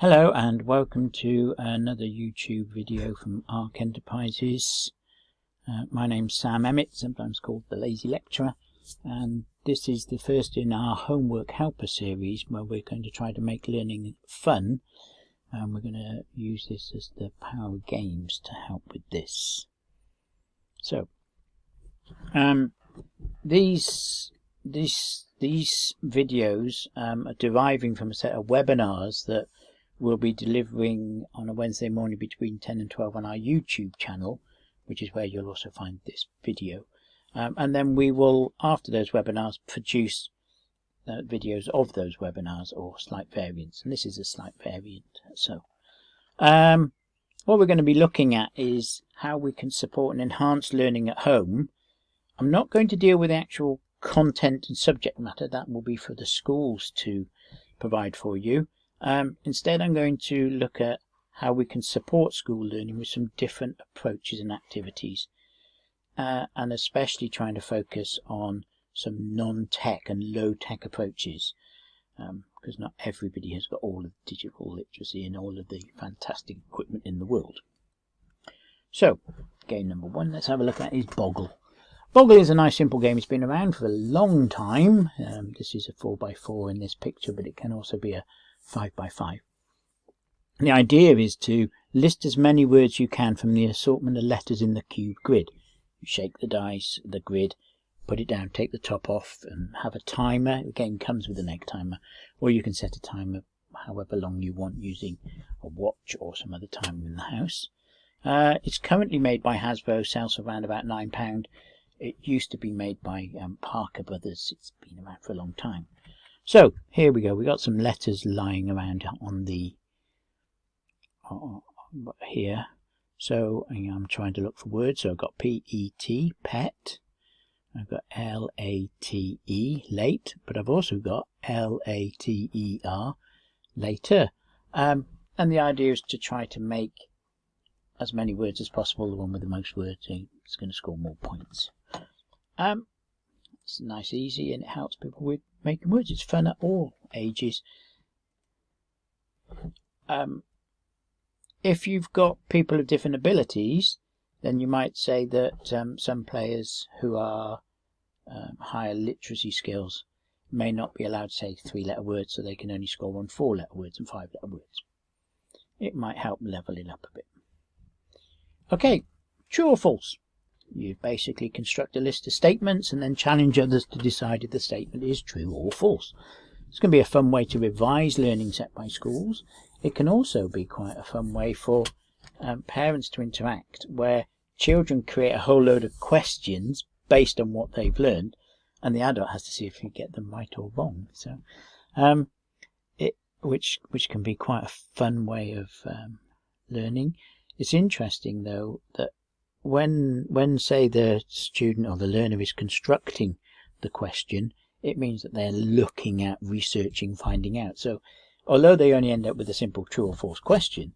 Hello and welcome to another YouTube video from Ark Enterprises. My name's Sam Emmett, sometimes called the Lazy Lecturer, and this is the first in our Homework Helper series where we're going to try to make learning fun, and we're going to use this as the Power Games to help with this. So, these videos are deriving from a set of webinars that we'll be delivering on a Wednesday morning between 10 and 12 on our YouTube channel, which is where you'll also find this video. And then we will, after those webinars, produce videos of those webinars or slight variants. And this is a slight variant. So, what we're going to be looking at is how we can support and enhance learning at home. I'm not going to deal with the actual content and subject matter. That will be for the schools to provide for you. Instead, I'm going to look at how we can support school learning with some different approaches and activities, and especially trying to focus on some non-tech and low-tech approaches, because not everybody has got all of the digital literacy and all of the fantastic equipment in the world. So, game number one, let's have a look at is Boggle. Boggle is a nice simple game. It's been around for a long time. This is a 4x4 in this picture, but it can also be a 5x5. The idea is to list as many words you can from the assortment of letters in the cube grid. You shake the dice, the grid, put it down, take the top off, and have a timer. The game comes with an egg timer, or you can set a timer however long you want using a watch or some other timer in the house. It's currently made by Hasbro, sells for around about £9. It used to be made by Parker Brothers. It's been around for a long time. So here we go. We got some letters lying around on the here. So I'm trying to look for words. So I've got P-E-T, pet. I've got L-A-T-E, late. But I've also got L-A-T-E-R, later. And the idea is to try to make as many words as possible. The one with the most words is going to score more points. It's nice, easy, and it helps people with making words. It's fun at all ages. If you've got people of different abilities, then you might say that some players who are higher literacy skills may not be allowed to say 3-letter words, so they can only score on 4-letter words and 5-letter words. It might help level it up a bit. Okay, true or false? You basically construct a list of statements and then challenge others to decide if the statement is true or false. It's going to be a fun way to revise learning set by schools. It can also be quite a fun way for parents to interact, where children create a whole load of questions based on what they've learned, and the adult has to see if you get them right or wrong. So, which can be quite a fun way of learning. It's interesting though that when say the student or the learner is constructing the question, it means that they're looking at, researching, finding out. So although they only end up with a simple true or false question,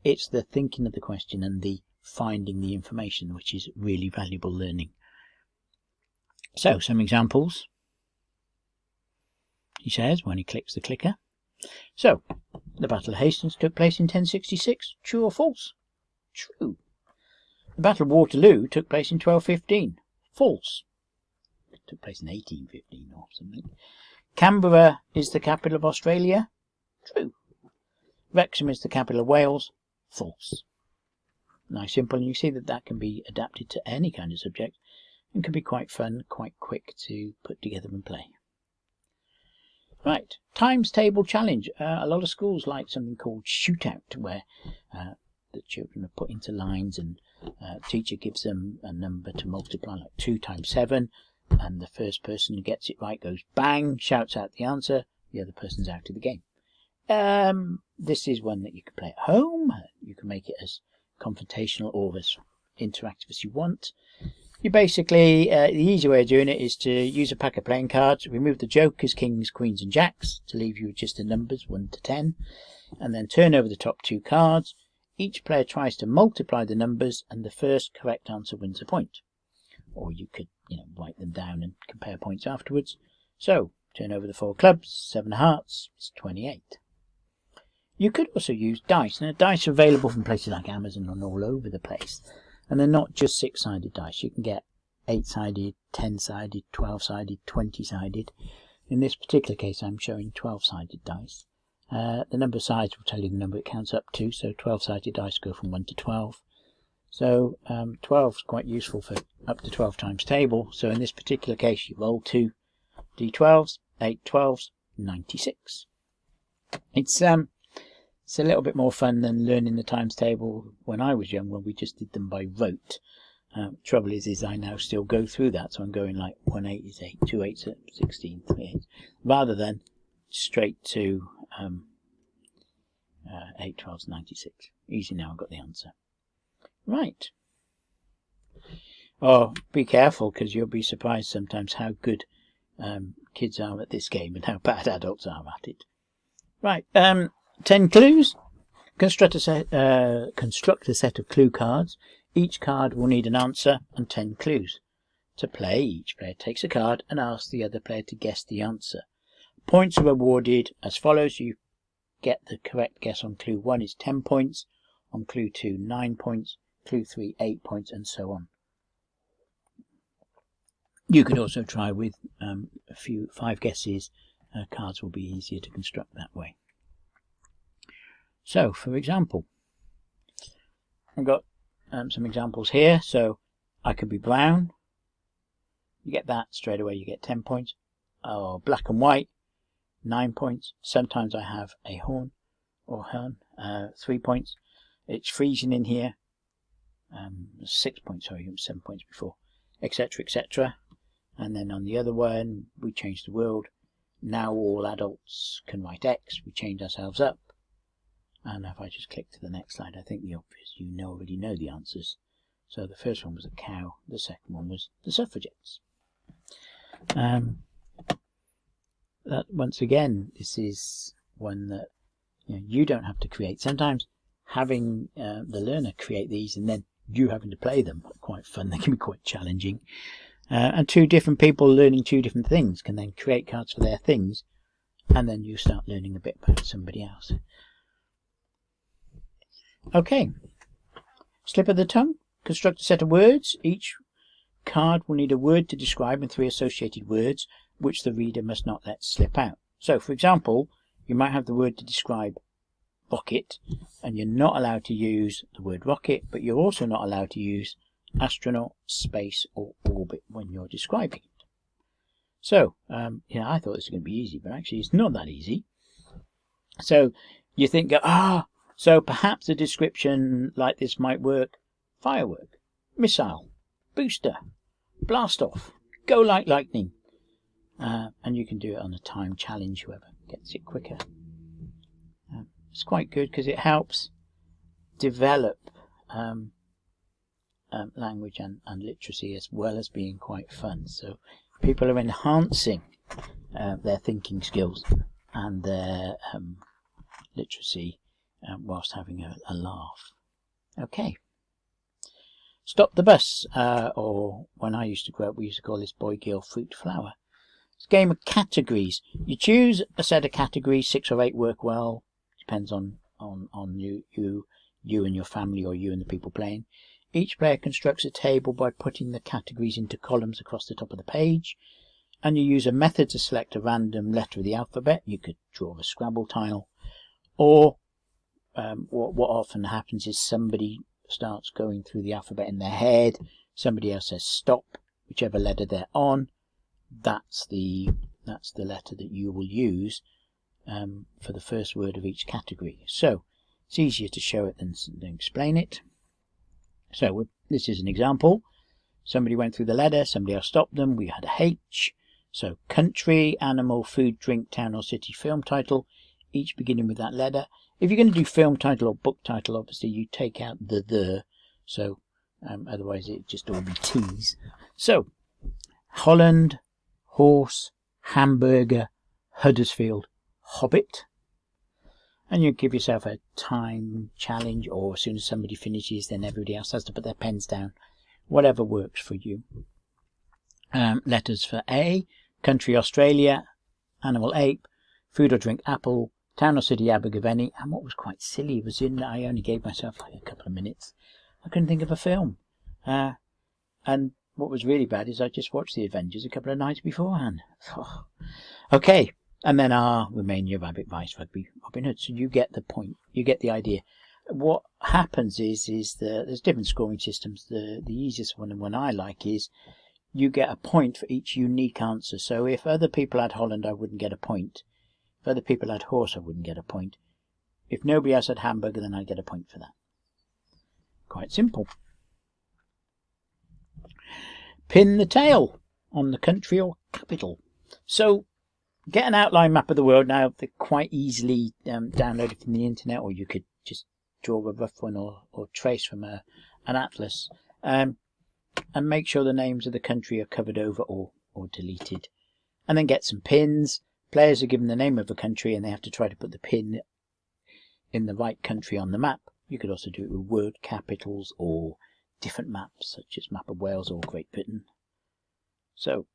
it's the thinking of the question and the finding the information which is really valuable learning. So some examples, he says when he clicks the clicker. So the Battle of Hastings took place in 1066. True or false? True. The Battle of Waterloo took place in 1215. False. It took place in 1815 or something. Canberra is the capital of Australia. True. Wrexham is the capital of Wales. False. Nice, simple, and you see that can be adapted to any kind of subject and can be quite fun, quite quick to put together and play. Right, times table challenge. A lot of schools like something called shootout, where the children are put into lines and teacher gives them a number to multiply, like 2 times 7, and the first person who gets it right goes bang, shouts out the answer, the other person's out of the game. This is one that you can play at home. You can make it as confrontational or as interactive as you want. You basically, the easy way of doing it is to use a pack of playing cards, remove the jokers, kings, queens and jacks to leave you with just the numbers 1 to 10, and then turn over the top 2 cards. Each player tries to multiply the numbers, and the first correct answer wins a point. Or you could, write them down and compare points afterwards. So, turn over the 4 clubs, 7 hearts, it's 28. You could also use dice. Now, dice are available from places like Amazon and all over the place. And they're not just 6-sided dice. You can get 8-sided, 10-sided, 12-sided, 20-sided. In this particular case, I'm showing 12-sided dice. The number of sides will tell you the number it counts up to. So 12-sided dice go from 1 to 12. So 12 is quite useful for up to 12 times table. So in this particular case, you roll 2 d12s, 8 12s, 96. It's a little bit more fun than learning the times table when I was young, when we just did them by rote. Trouble is I now still go through that, so I'm going like 1 8 is 8, 2 8 is 16, 3 8, rather than straight to 8 12 is 96. Easy now, I've got the answer. Right. Oh, be careful, because you'll be surprised sometimes how good kids are at this game and how bad adults are at it. Right, 10 clues. Construct a set of clue cards. Each card will need an answer and 10 clues. To play, each player takes a card and asks the other player to guess the answer. Points are awarded as follows. You get the correct guess on clue 1 is 10 points, on clue 2 9 points, clue 3 8 points, and so on. You could also try with a few 5 guesses. Cards will be easier to construct that way. So, for example, I've got some examples here. So, I could be brown. You get that straight away. You get 10 points. Or black and white, 9 points. Sometimes I have a horn or hern, 3 points. It's freezing in here. 6 points. Sorry, 7 points before, etc., etc. And then on the other one, we change the world. Now all adults can write X. We change ourselves up. And if I just click to the next slide, I think the obvious, you already know the answers. So the first one was a cow. The second one was the suffragettes. That once again, this is one that you don't have to create. Sometimes having the learner create these and then you having to play them are quite fun. They can be quite challenging. And 2 different people learning 2 different things can then create cards for their things, and then you start learning a bit about somebody else. Okay, slip of the tongue. Construct a set of words. Each card will need a word to describe and 3 associated words which the reader must not let slip out. So, for example, you might have the word to describe rocket, and you're not allowed to use the word rocket, but you're also not allowed to use astronaut, space, or orbit when you're describing it. So, I thought this was going to be easy, but actually it's not that easy. So, you think, so perhaps a description like this might work. Firework, missile, booster, blast off, go like lightning. And you can do it on a time challenge, whoever gets it quicker. It's quite good because it helps develop language and literacy, as well as being quite fun. So people are enhancing their thinking skills and their literacy whilst having a laugh. Okay. Stop the bus, or when I used to grow up, we used to call this boy, girl, fruit, flower. It's a game of categories. You choose a set of categories. 6 or 8 work well. Depends on you and your family, or you and the people playing. Each player constructs a table by putting the categories into columns across the top of the page, and you use a method to select a random letter of the alphabet. You could draw a Scrabble tile, or what often happens is somebody starts going through the alphabet in their head. Somebody else says stop, whichever letter they're on. That's the letter that you will use for the first word of each category. So it's easier to show it than explain it. So this is an example. Somebody went through the letter, somebody else stopped them. We had a H. So country, animal, food, drink, town or city, film title, each beginning with that letter. If you're going to do film title or book title, obviously you take out the. So otherwise it just all be T's. So Holland, horse, hamburger, Huddersfield, Hobbit. And you give yourself a time challenge, or as soon as somebody finishes, then everybody else has to put their pens down. Whatever works for you. Letters for A, country, Australia, animal, ape, food or drink, apple, town or city Abergavenny, and what was quite silly was I only gave myself like a couple of minutes. I couldn't think of a film. And what was really bad is I just watched The Avengers a couple of nights beforehand. Oh. Okay, and then Romania Rabbit Vice Rugby Robin Hood. So you get the point. You get the idea. What happens is there's different scoring systems. The easiest one, and one I like, is you get a point for each unique answer. So if other people had Holland, I wouldn't get a point. If other people had horse, I wouldn't get a point. If nobody else had hamburger, then I'd get a point for that. Quite simple. Pin the tail on the country or capital. So get an outline map of the world. Now they're quite easily downloaded from the internet, or you could just draw a rough one or trace from an atlas, and make sure the names of the country are covered over or deleted. And then get some pins. Players are given the name of a country and they have to try to put the pin in the right country on the map. You could also do it with word capitals or different maps, such as map of Wales or Great Britain. So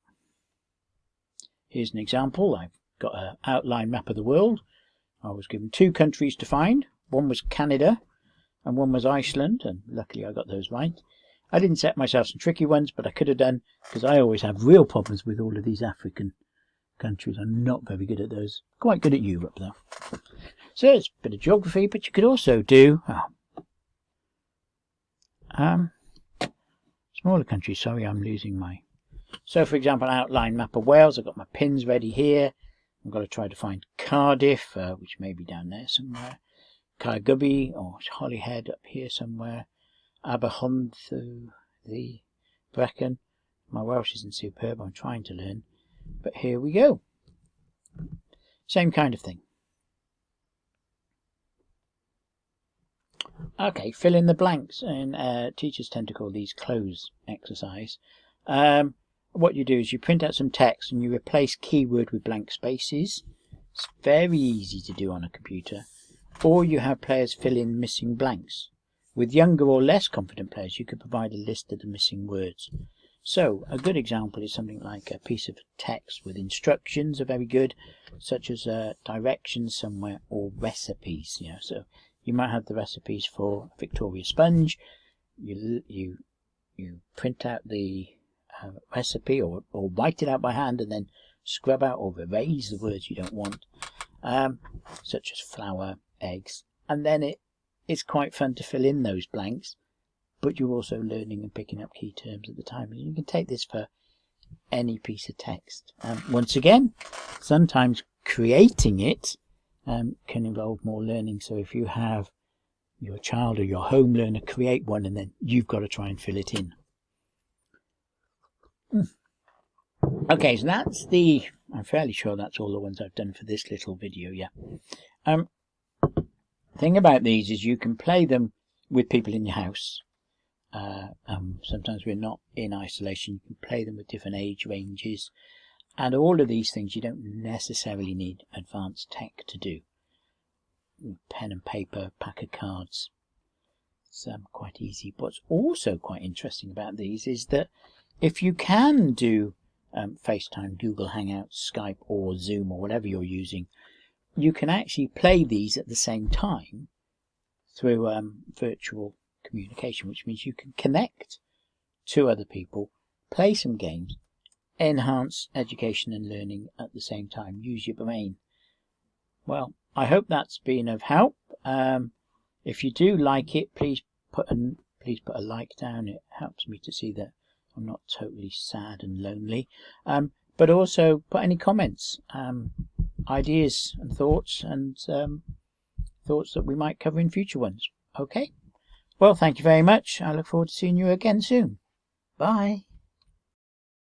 here's an example. I've got an outline map of the world. I was given 2 countries to find. One was Canada and one was Iceland, and luckily I got those right. I didn't set myself some tricky ones, but I could have done, because I always have real problems with all of these African countries. I'm not very good at those. Quite good at Europe though. So it's a bit of geography, but you could also do smaller countries. Sorry, I'm losing my... So for example, an outline map of Wales. I've got my pins ready here. I've got to try to find Cardiff, which may be down there somewhere. Caergybi or Holyhead up here somewhere. Aberhonddu, the Brecon. My Welsh isn't superb. I'm trying to learn. But here we go. Same kind of thing. Okay, fill in the blanks. And teachers tend to call these close exercise. What you do is you print out some text and you replace keyword with blank spaces. It's very easy to do on a computer. Or you have players fill in missing blanks. With younger or less confident players, you could provide a list of the missing words. So a good example is something like a piece of text with instructions are very good, such as directions somewhere or recipes. So you might have the recipes for Victoria sponge. You print out the recipe or write it out by hand and then scrub out or erase the words you don't want, such as flour, eggs, and then it's quite fun to fill in those blanks, but you're also learning and picking up key terms at the time. And you can take this for any piece of text. Once again, sometimes creating it can involve more learning. So if you have your child or your home learner create one, and then you've got to try and fill it in. Okay, so I'm fairly sure that's all the ones I've done for this little video, yeah. Thing about these is you can play them with people in your house. Sometimes we're not in isolation. You can play them with different age ranges. And all of these things you don't necessarily need advanced tech to do. Pen and paper, pack of cards. It's quite easy. What's also quite interesting about these is that if you can do FaceTime, Google Hangouts, Skype or Zoom or whatever you're using, you can actually play these at the same time through virtual communication, which means you can connect to other people, play some games, enhance education and learning at the same time. Use your brain. Well, I hope that's been of help. If you do like it, please put a like down. It helps me to see that I'm not totally sad and lonely. But also put any comments, ideas and thoughts thoughts that we might cover in future ones. Okay? Well, thank you very much. I look forward to seeing you again soon. Bye.